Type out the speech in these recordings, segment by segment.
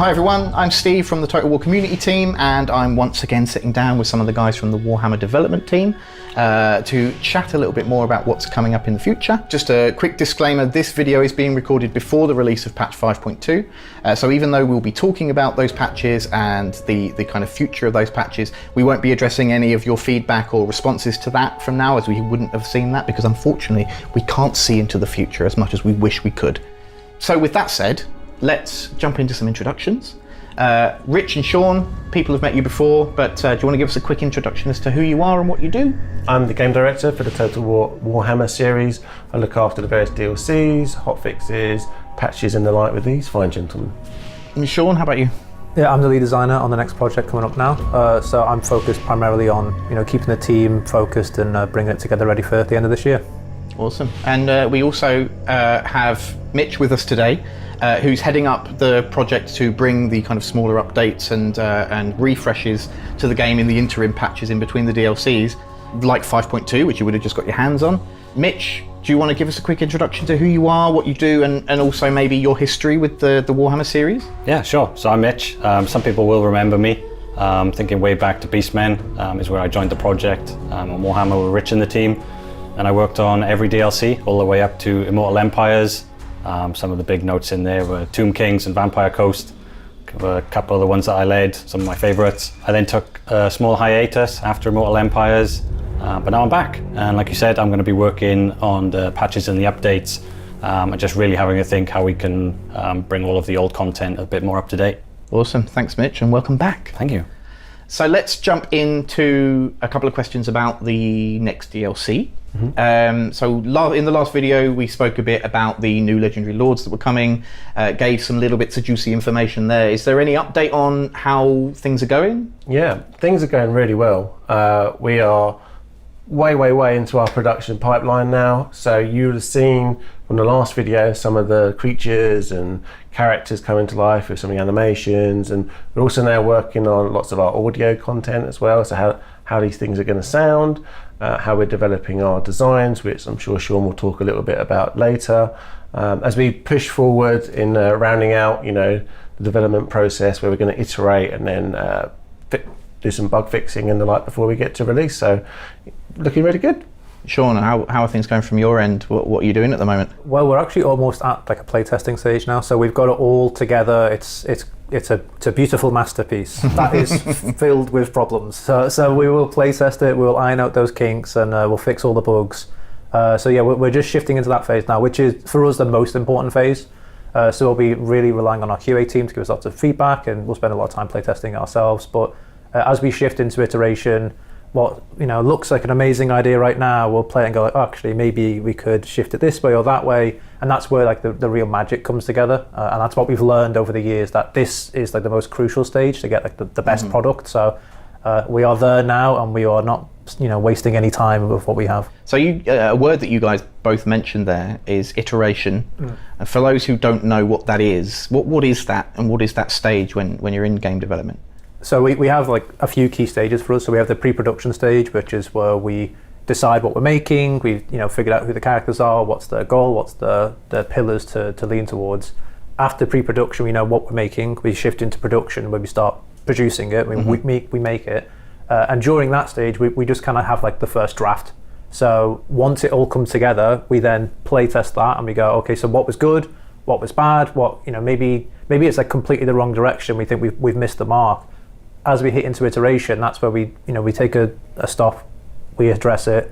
Hi everyone, I'm Steve from the Total War community team, and I'm once again sitting down with some of the guys from the Warhammer development team to chat a little bit more about what's coming up in the future. Just a quick disclaimer, this video is being recorded before the release of patch 5.2, so even though we'll be talking about those patches and the kind of future of those patches, we won't be addressing any of your feedback or responses to that from now, as we wouldn't have seen that, because unfortunately we can't see into the future as much as we wish we could. So with that said, let's jump into some introductions. Rich and Sean, people have met you before, but do you want to give us a quick introduction as to who you are and what you do? I'm the game director for the Total War Warhammer series. I look after the various DLCs, hotfixes, patches and the like with these fine gentlemen. And Sean, how about you? Yeah, I'm the lead designer on the next project coming up now. So I'm focused primarily on keeping the team focused and bringing it together ready for the end of this year. Awesome. And we also have Mitch with us today, who's heading up the project to bring the kind of smaller updates and refreshes to the game in the interim patches in between the DLCs, like 5.2, which you would have just got your hands on. Mitch, do you want to give us a quick introduction to who you are, what you do, and also maybe your history with the Warhammer series? Yeah, sure. So I'm Mitch. Some people will remember me. Thinking way back to Beastmen is where I joined the project on Warhammer with Rich and the team. And I worked on every DLC, all the way up to Immortal Empires. Some of the big notes in there were Tomb Kings and Vampire Coast. A couple of the ones that I led, some of my favorites. I then took a small hiatus after Immortal Empires, but now I'm back. And like you said, I'm going to be working on the patches and the updates, and just really having a think how we can bring all of the old content a bit more up to date. Awesome, thanks Mitch, and welcome back. Thank you. So let's jump into a couple of questions about the next DLC. Mm-hmm. In the last video we spoke a bit about the new legendary lords that were coming, gave some little bits of juicy information there. Is there any update on how things are going? Yeah, things are going really well. We are way into our production pipeline now, so you'll have seen from the last video some of the creatures and characters coming to life with some of the animations, and we're also now working on lots of our audio content as well, so how these things are going to sound, how we're developing our designs, which I'm sure Sean will talk a little bit about later, as we push forward in rounding out the development process, where we're going to iterate and then do some bug fixing and the like before we get to release. So looking really good. Sean, how are things going from your end? What are you doing at the moment? Well, we're actually almost at like a playtesting stage now, so we've got it all together. It's a beautiful masterpiece that is filled with problems. So we will playtest it, we'll iron out those kinks, and we'll fix all the bugs. So yeah, we're just shifting into that phase now, which is for us the most important phase. So we'll be really relying on our QA team to give us lots of feedback, and we'll spend a lot of time playtesting ourselves. But as we shift into iteration, what looks like an amazing idea right now, we'll play it and go like, oh, actually maybe we could shift it this way or that way, and that's where like the real magic comes together, and that's what we've learned over the years, that this is like the most crucial stage to get like the best product. So we are there now, and we are not wasting any time with what we have. So a word that you guys both mentioned there is iteration. And for those who don't know what that is, what is that, and what is that stage when you're in game development? So we have like a few key stages for us. So we have the pre-production stage, which is where we decide what we're making. We've figured out who the characters are, what's the goal, what's the pillars to lean towards. After pre-production, we know what we're making. We shift into production, where we start producing it. We make it, and during that stage, we just kind of have like the first draft. So once it all comes together, we then play test that, and we go, okay, so what was good, what was bad, what maybe it's like completely the wrong direction. We think we've missed the mark. As we hit into iteration, that's where we take a stop, we address it,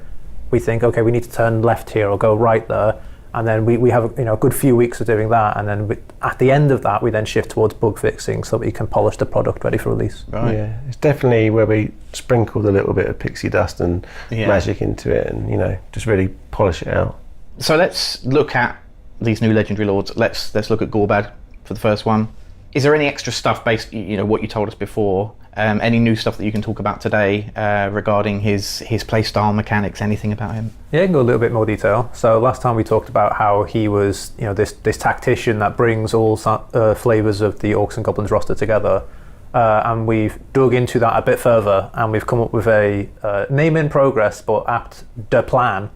we think, okay, we need to turn left here or go right there, and then we have a good few weeks of doing that, and then at the end of that, we then shift towards bug fixing so that we can polish the product ready for release. Right. Yeah, it's definitely where we sprinkled a little bit of pixie dust and magic into it, and just really polish it out. So let's look at these new legendary lords. Let's look at Gorbad for the first one. Is there any extra stuff based, what you told us before? Any new stuff that you can talk about today regarding his play style, mechanics, anything about him? Yeah, I can go a little bit more detail. So last time we talked about how he was, this tactician that brings all flavors of the Orcs and Goblins roster together, and we've dug into that a bit further, and we've come up with a name in progress but apt de plan,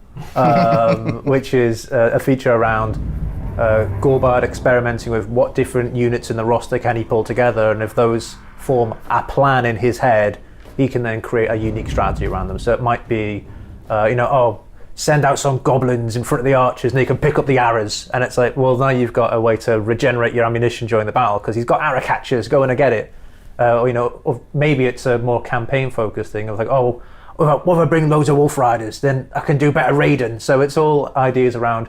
which is a feature around Gorbard experimenting with what different units in the roster can he pull together, and if those form a plan in his head, he can then create a unique strategy around them. So it might be, send out some goblins in front of the archers and they can pick up the arrows. And it's like, well, now you've got a way to regenerate your ammunition during the battle because he's got arrow catchers, go in and get it. Or maybe it's a more campaign-focused thing of like, what if I bring loads of wolf riders? Then I can do better raiding. So it's all ideas around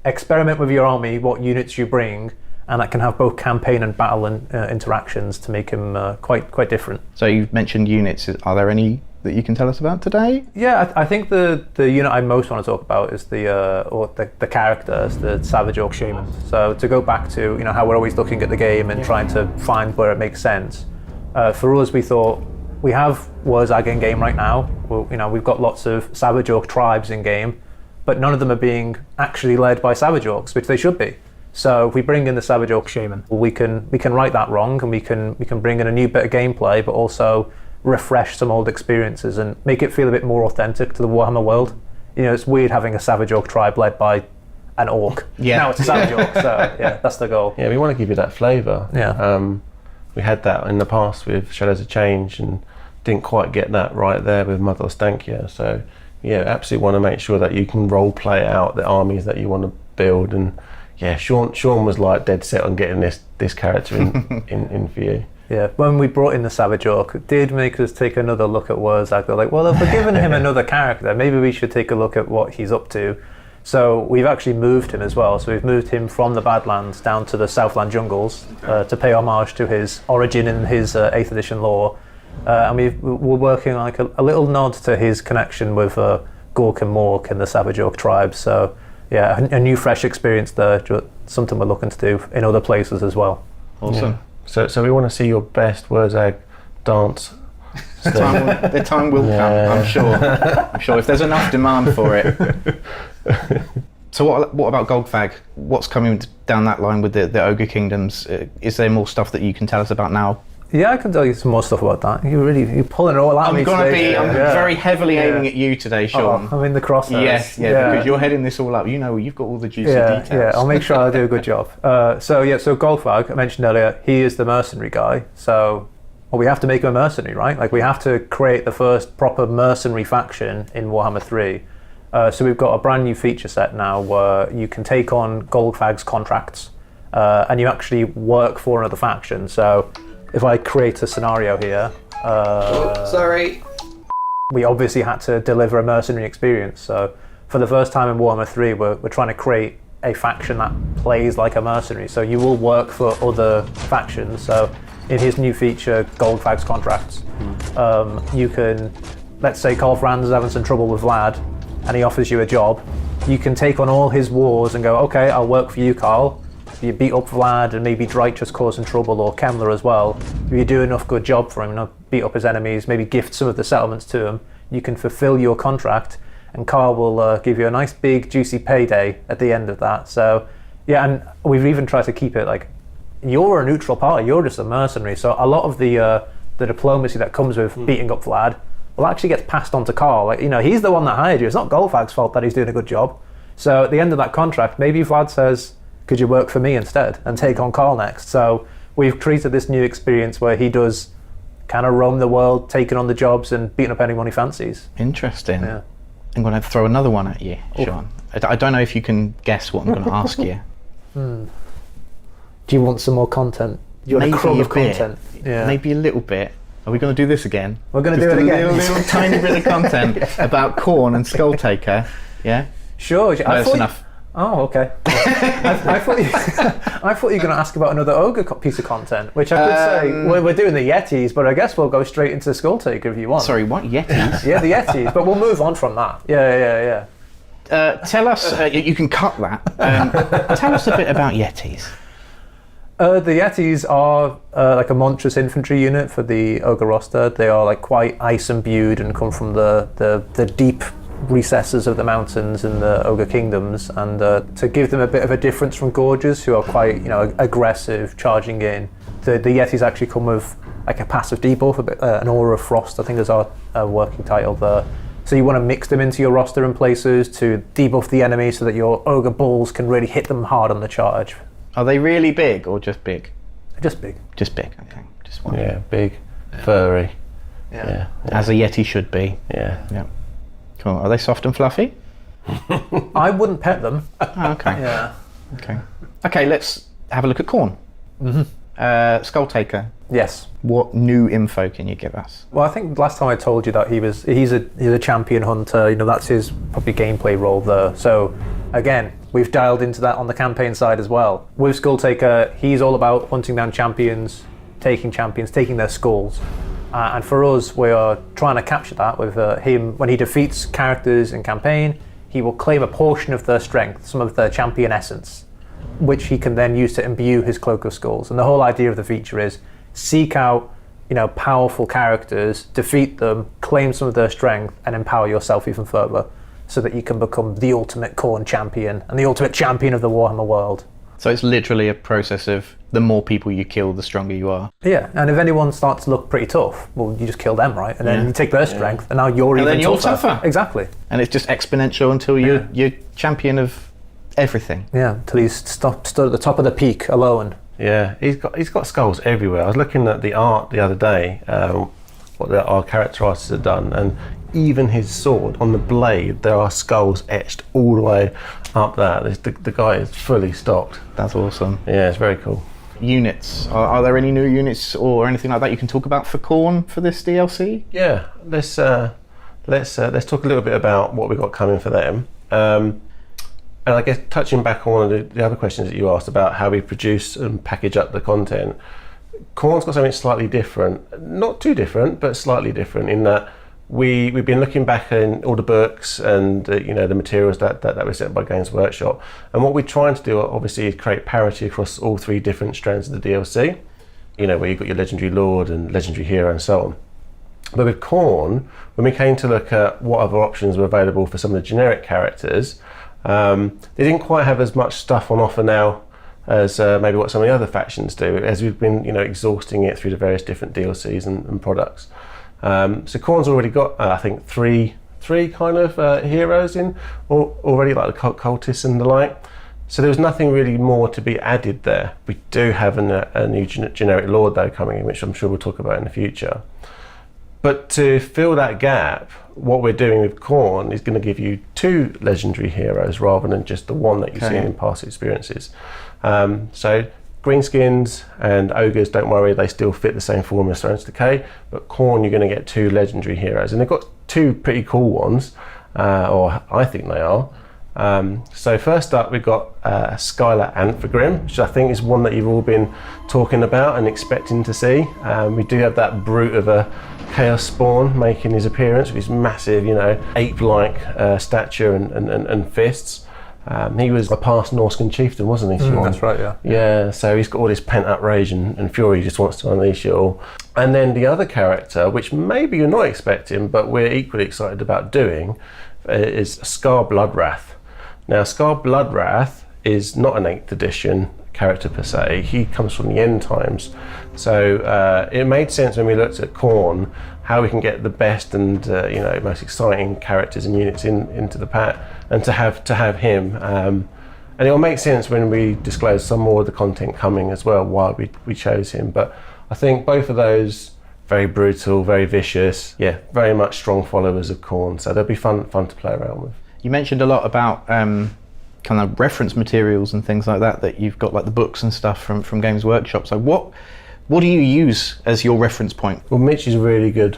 experiment with your army, what units you bring, and that can have both campaign and battle and interactions to make him quite different. So you've mentioned units. Are there any that you can tell us about today? Yeah, I think the unit I most want to talk about is the characters, the Savage Orc Shaman. So to go back to how we're always looking at the game and trying to find where it makes sense. For us, we thought we have WARZAG in game right now. We've got lots of Savage Orc tribes in game, but none of them are being actually led by Savage Orcs, which they should be. So if we bring in the Savage Orc Shaman, we can right that wrong, and we can bring in a new bit of gameplay, but also refresh some old experiences and make it feel a bit more authentic to the Warhammer world. It's weird having a Savage Orc tribe led by an orc. Yeah. Now it's a Savage Orc, so yeah, that's the goal. Yeah, we want to give you that flavour. Yeah. We had that in the past with Shadows of Change and didn't quite get that right there with Mother of Stankia. So yeah, absolutely want to make sure that you can role play out the armies that you want to build. And yeah, Sean was like dead set on getting this character in for you. Yeah, when we brought in the Savage Orc, it did make us take another look at WARZAG. They're like, well, if we're giving him another character, maybe we should take a look at what he's up to. So we've actually moved him as well. So we've moved him from the Badlands down to the Southland jungles to pay homage to his origin in his 8th edition lore. And we're working on like a little nod to his connection with Gork and Mork and the Savage Orc tribe. So yeah, a new fresh experience there, something we're looking to do in other places as well. Awesome. Yeah. So we want to see your best WARZAG dance. The time will come, I'm sure. I'm sure if there's enough demand for it. So what about Golgfag? What's coming down that line with the Ogre Kingdoms? Is there more stuff that you can tell us about now? Yeah, I can tell you some more stuff about that. You're pulling it all out of me today. I'm very heavily aiming at you today, Sean. I'm in the crosshairs. Yes, because you're heading this all up. You've got all the juicy details. Yeah, I'll make sure I do a good job. So Golgfag, I mentioned earlier, he is the mercenary guy. So we have to make him a mercenary, right? Like we have to create the first proper mercenary faction in Warhammer 3. So we've got a brand new feature set now where you can take on Golgfag's contracts and you actually work for another faction. So if I create a scenario here, we obviously had to deliver a mercenary experience. So for the first time in Warhammer 3, we're trying to create a faction that plays like a mercenary. So you will work for other factions. So in his new feature, Golgfag's contracts, you can, let's say Karl Franz is having some trouble with Vlad, and he offers you a job. You can take on all his wars and go, okay, I'll work for you, Karl. You beat up Vlad and maybe Dreich's causing trouble, or Kemmler as well. If you do enough good job for him, beat up his enemies, maybe gift some of the settlements to him, you can fulfill your contract, and Karl will give you a nice big juicy payday at the end of that. So yeah, and we've even tried to keep it like, you're a neutral party, you're just a mercenary. So a lot of the diplomacy that comes with beating up Vlad will actually get passed on to Karl. Like, he's the one that hired you. It's not Golfag's fault that he's doing a good job. So at the end of that contract, maybe Vlad says, could you work for me instead and take on Karl next? So we've created this new experience where he does kind of roam the world, taking on the jobs and beating up anyone he fancies. Interesting. Yeah. I'm going to throw another one at you, Sean. I don't know if you can guess what I'm going to ask you. Do you want some more content? You want a crumb of content? Yeah. Maybe a little bit. Are we going to do this again? We're going to do it again. A little tiny bit of content about Khorne and Skulltaker. Yeah? Sure. No, that's enough. Oh, okay. I thought you were going to ask about another ogre piece of content, which I could say we're doing the Yetis, but I guess we'll go straight into Skulltaker if you want. Sorry, what Yetis? Yeah, the Yetis, but we'll move on from that. Yeah. Tell us. You can cut that. Tell us a bit about Yetis. The Yetis are like a monstrous infantry unit for the ogre roster. They are like quite ice imbued and come from the deep recesses of the mountains in the ogre kingdoms, and to give them a bit of a difference from Gorges, who are quite aggressive, charging in. The Yetis actually come with like a passive debuff, an aura of frost, I think is our working title there. So you want to mix them into your roster in places to debuff the enemy so that your ogre balls can really hit them hard on the charge. Are they really big or just big? Just big. Just big, okay. Just one. Yeah, big, furry. Yeah. As a Yeti should be. Yeah. Cool. Are they soft and fluffy? I wouldn't pet them. Oh, okay. Yeah. Okay, let's have a look at Khorne. Skull Taker. Yes. What new info can you give us? Well, I think last time I told you that he's a champion hunter. You know, that's his probably gameplay role there. So again, we've dialed into that on the campaign side as well. With Skull Taker, he's all about hunting down champions, taking their skulls. And for us, we are trying to capture that with him. When he defeats characters in campaign, he will claim a portion of their strength, some of their champion essence, which he can then use to imbue his Cloak of Skulls. And the whole idea of the feature is seek out, powerful characters, defeat them, claim some of their strength, and empower yourself even further, so that you can become the ultimate Khorne champion and the ultimate champion of the Warhammer world. So it's literally a process of the more people you kill, the stronger you are. Yeah, and if anyone starts to look pretty tough, well, you just kill them, right? And then you take their strength, and now you're And even then you're tougher. tougher. Exactly. And it's just exponential until you're champion of everything. Yeah, until he's stood at the top of the peak alone. Yeah, he's got skulls everywhere. I was looking at the art the other day, what our character artists have done, and even his sword, on the blade, there are skulls etched all the way up there. The guy is fully stocked. That's awesome. Yeah, it's very cool. Units. Are there any new units or anything like that you can talk about for Khorne for this DLC? Yeah, let's talk a little bit about what we've got coming for them. And I guess touching back on one of the other questions that you asked about how we produce and package up the content, Khorne's got something slightly different. Not too different, but slightly different in that we've been looking back in all the books and the materials that were sent by Games Workshop, and what we're trying to do obviously is create parity across all three different strands of the DLC. Where you've got your legendary lord and legendary hero and so on. But with Khorne, when we came to look at what other options were available for some of the generic characters, they didn't quite have as much stuff on offer now as maybe what some of the other factions do, as we've been exhausting it through the various different DLCs and products. So Khorne's already got I think three kind of heroes in already, like the cultists and the like. So there was nothing really more to be added there. We do have a new generic lord though coming in, which I'm sure we'll talk about in the future. But to fill that gap, what we're doing with Khorne is going to give you two legendary heroes rather than just the one that you've seen in past experiences. So greenskins and ogres, don't worry, they still fit the same formula as Thrones Decay, but Khorne, you're going to get two legendary heroes, and they've got two pretty cool ones, or I think they are. So first up, we've got Skylar Anthergrim, which I think is one that you've all been talking about and expecting to see. We do have that brute of a Chaos Spawn making his appearance with his massive, ape-like stature and fists. He was a past Norscan chieftain, wasn't he, Sean? That's right, yeah. Yeah, so he's got all this pent-up rage and fury, he just wants to unleash it all. And then the other character, which maybe you're not expecting, but we're equally excited about doing, is Scar Bloodwrath. Now, Scar Bloodwrath is not an 8th edition character per se. He comes from the end times. So it made sense when we looked at Khorne how we can get the best and most exciting characters and units into the pack, and to have him. And it will make sense when we disclose some more of the content coming as well, why we chose him. But I think both of those, very brutal, very vicious, very much strong followers of Khorne. So they'll be fun to play around with. You mentioned a lot about kind of reference materials and things like that you've got, like the books and stuff from Games Workshop. So what do you use as your reference point? Well, Mitch is really good,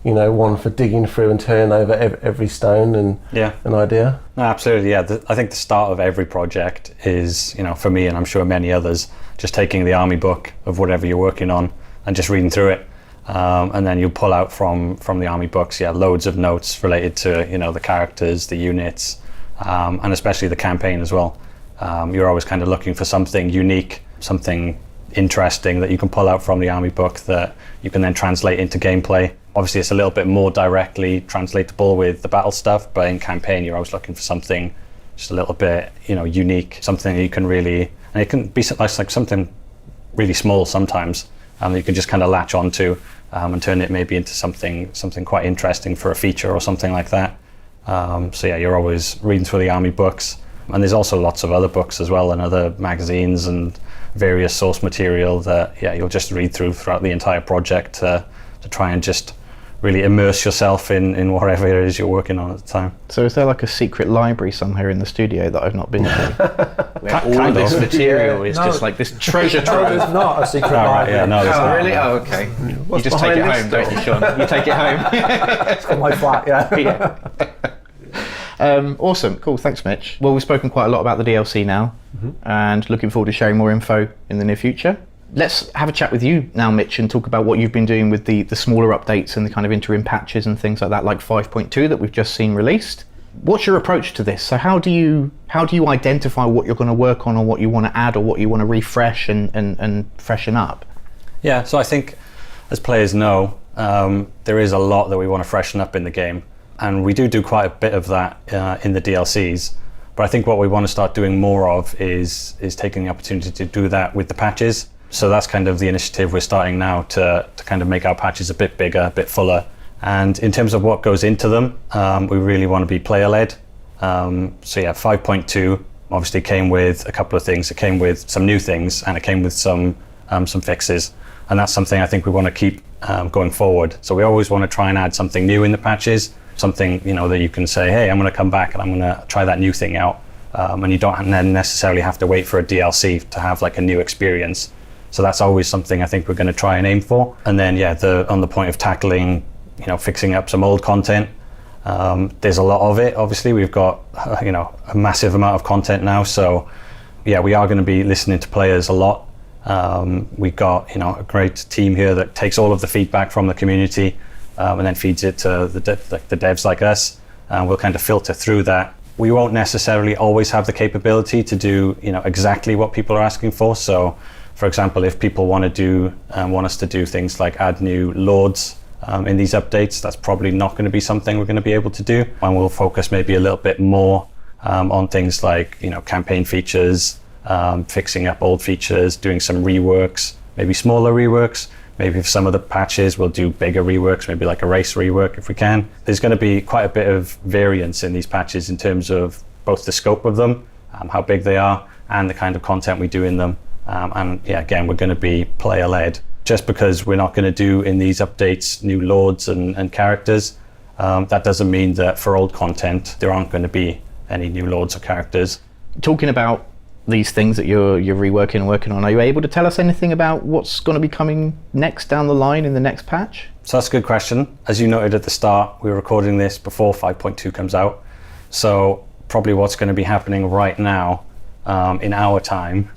one for digging through and turning over every stone and an idea. No, absolutely, yeah. I think the start of every project is, for me and I'm sure many others, just taking the army book of whatever you're working on and just reading through it. And then you pull out from the army books, loads of notes related to the characters, the units, and especially the campaign as well. You're always kind of looking for something unique, something interesting that you can pull out from the army book that you can then translate into gameplay. Obviously, it's a little bit more directly translatable with the battle stuff, but in campaign, you're always looking for something just a little bit, unique, something that you can really, and it can be like something really small sometimes. You can just kind of latch onto and turn it maybe into something quite interesting for a feature or something like that. So yeah, you're always reading through the Army books, and there's also lots of other books as well, and other magazines and various source material that you'll just read throughout the entire project to try and just really immerse yourself in whatever it is you're working on at the time. So is there like a secret library somewhere in the studio that I've not been to? Where all of this material is just like this treasure trove? There's not a secret Right, library. yeah, no, there's not. Really? Oh, okay. You just take it home, don't you, Sean? You take it home. It's got my flat, yeah. Awesome, cool, thanks Mitch. Well, we've spoken quite a lot about the DLC now, and looking forward to sharing more info in the near future. Let's have a chat with you now, Mitch, and talk about what you've been doing with the smaller updates and the kind of interim patches and things like that, like 5.2 that we've just seen released. What's your approach to this? So how do you identify what you're going to work on, or what you want to add, or what you want to refresh and freshen up? Yeah, so I think, as players know, there is a lot that we want to freshen up in the game, and we do quite a bit of that in the DLCs. But I think what we want to start doing more of is taking the opportunity to do that with the patches. So that's kind of the initiative we're starting now, to kind of make our patches a bit bigger, a bit fuller. And in terms of what goes into them, we really want to be player-led. So yeah, 5.2 obviously came with a couple of things. It came with some new things, and it came with some fixes. And that's something I think we want to keep going forward. So we always want to try and add something new in the patches, something that you can say, hey, I'm going to come back and I'm going to try that new thing out. And you don't necessarily have to wait for a DLC to have like a new experience. So that's always something I think we're going to try and aim for. And then on the point of tackling, fixing up some old content, there's a lot of it. Obviously, we've got a massive amount of content now. So yeah, we are going to be listening to players a lot. We've got a great team here that takes all of the feedback from the community and then feeds it to the devs like us. We'll kind of filter through that. We won't necessarily always have the capability to do exactly what people are asking for. So for example, if people want us to do things like add new lords in these updates, that's probably not going to be something we're going to be able to do. And we'll focus maybe a little bit more on things like campaign features, fixing up old features, doing some reworks, maybe smaller reworks. Maybe if some of the patches, we'll do bigger reworks, maybe like a race rework if we can. There's going to be quite a bit of variance in these patches in terms of both the scope of them, how big they are, and the kind of content we do in them. And yeah, again, we're going to be player-led. Just because we're not going to do in these updates new lords and characters, that doesn't mean that for old content there aren't going to be any new lords or characters. Talking about these things that you're reworking and working on, are you able to tell us anything about what's going to be coming next down the line in the next patch? So that's a good question. As you noted at the start, we're recording this before 5.2 comes out. So probably what's going to be happening right now, in our time,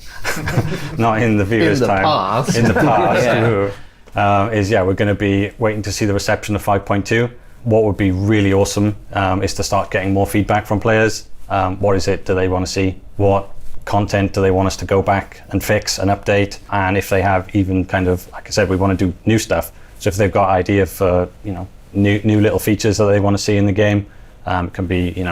not in the viewers' time, in the past, is we're going to be waiting to see the reception of 5.2. What would be really awesome is to start getting more feedback from players. What is it do they want to see? What content do they want us to go back and fix and update? And if they have even kind of, like I said, we want to do new stuff. So if they've got idea for new little features that they want to see in the game, it can be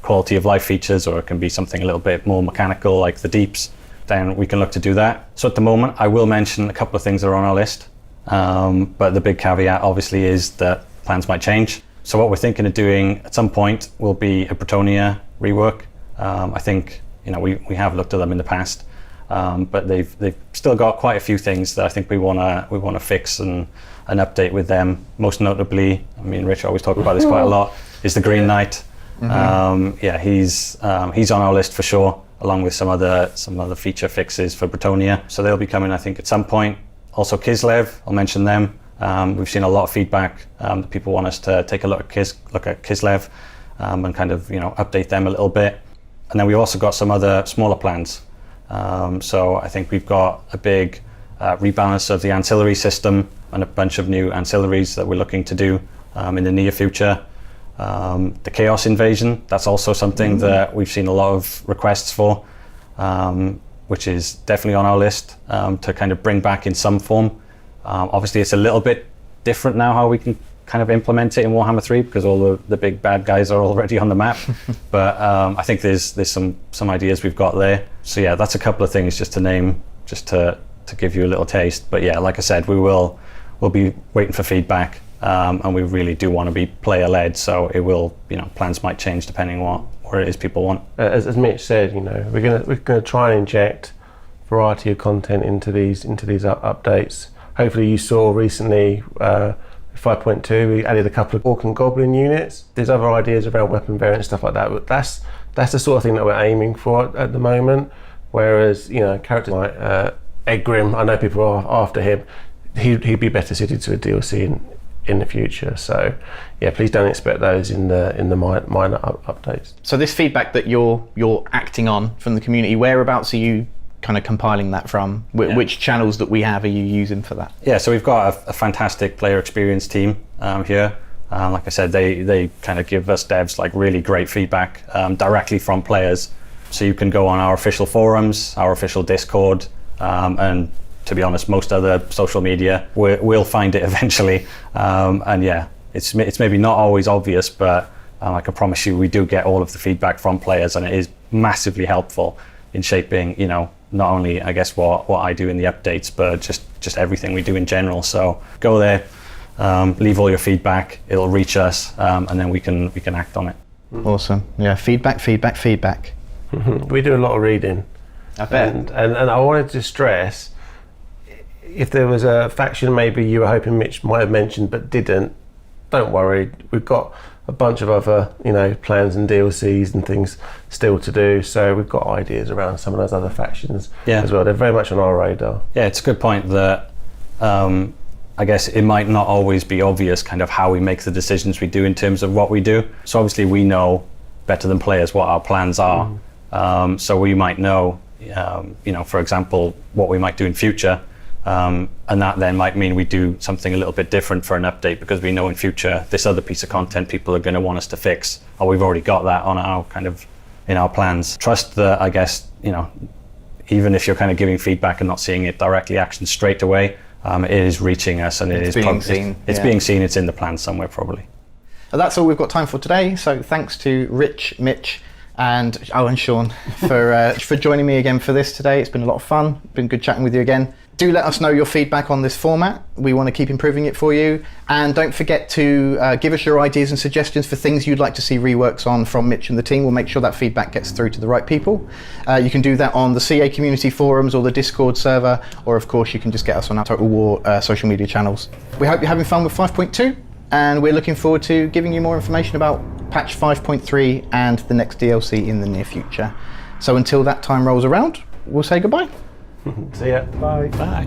quality of life features, or it can be something a little bit more mechanical like the deeps, then we can look to do that. So at the moment, I will mention a couple of things that are on our list, but the big caveat obviously is that plans might change. So what we're thinking of doing at some point will be a Bretonnia rework. I think we have looked at them in the past, but they've still got quite a few things that I think we want to fix and update with them. Most notably, Rich always talks about this quite a lot, is the Green Knight. He's on our list for sure, along with some other feature fixes for Bretonnia. So they'll be coming, I think, at some point. Also Kislev, I'll mention them. We've seen a lot of feedback that people want us to take a look at Kislev and kind of update them a little bit. And then we've also got some other smaller plans. So I think we've got a big rebalance of the ancillary system and a bunch of new ancillaries that we're looking to do in the near future. The Chaos Invasion, that's also something that we've seen a lot of requests for, which is definitely on our list to kind of bring back in some form. Obviously it's a little bit different now how we can kind of implement it in Warhammer 3 because all the big bad guys are already on the map. But I think there's some ideas we've got there. So yeah, that's a couple of things just to name, just to give you a little taste. But yeah, like I said, we will we'll be waiting for feedback, and we really do want to be player-led. So it will, plans might change depending on what it is people want. As Mitch said, we're gonna try and inject variety of content into these updates. Hopefully, you saw recently 5.2. We added a couple of orc and goblin units. There's other ideas around weapon variants, stuff like that. But that's the sort of thing that we're aiming for at the moment. Whereas characters like Egrim, I know people are after him. He'd be better suited to a DLC in the future. So yeah, please don't expect those in the minor updates. So this feedback that you're acting on from the community, whereabouts are you kind of compiling that from? Which channels that we have are you using for that? Yeah, so we've got a fantastic player experience team here. Like I said, they kind of give us devs like really great feedback directly from players. So you can go on our official forums, our official Discord, and to be honest, most other social media, we'll find it eventually. And yeah, it's maybe not always obvious, but I can promise you we do get all of the feedback from players, and it is massively helpful in shaping, not only I guess what I do in the updates, but just everything we do in general. So go there, leave all your feedback, it'll reach us, and then we can act on it. Awesome. Yeah, feedback. We do a lot of reading. I bet. And I wanted to stress, if there was a faction maybe you were hoping Mitch might have mentioned but didn't, don't worry. We've got a bunch of other, plans and DLCs and things still to do. So we've got ideas around some of those other factions as well. They're very much on our radar. Yeah, it's a good point that I guess it might not always be obvious kind of how we make the decisions we do in terms of what we do. So obviously we know better than players what our plans are. So we might know, for example, what we might do in future. And that then might mean we do something a little bit different for an update, because we know in future this other piece of content people are going to want us to fix, or we've already got that on our in our plans. Trust that, I guess, even if you're kind of giving feedback and not seeing it directly action straight away, it is reaching us, and it's being seen. It's being seen. It's in the plan somewhere probably. Well, that's all we've got time for today. So thanks to Rich, Mitch, and Sean for joining me again for this today. It's been a lot of fun. Been good chatting with you again. Do let us know your feedback on this format. We want to keep improving it for you. And don't forget to give us your ideas and suggestions for things you'd like to see reworks on from Mitch and the team. We'll make sure that feedback gets through to the right people. You can do that on the CA community forums or the Discord server, or of course you can just get us on our Total War social media channels. We hope you're having fun with 5.2, and we're looking forward to giving you more information about patch 5.3 and the next DLC in the near future. So until that time rolls around, we'll say goodbye. See ya. Bye. Bye.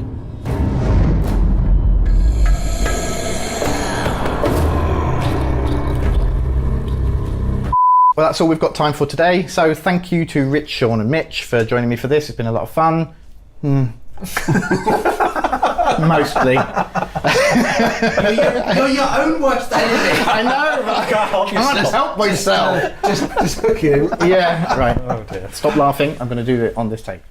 Well, that's all we've got time for today. So thank you to Rich, Sean and Mitch for joining me for this. It's been a lot of fun. Mostly. You're your own worst enemy. I know, but I can't help myself. Just look at him. Yeah, right. Oh dear. Stop laughing. I'm going to do it on this tape.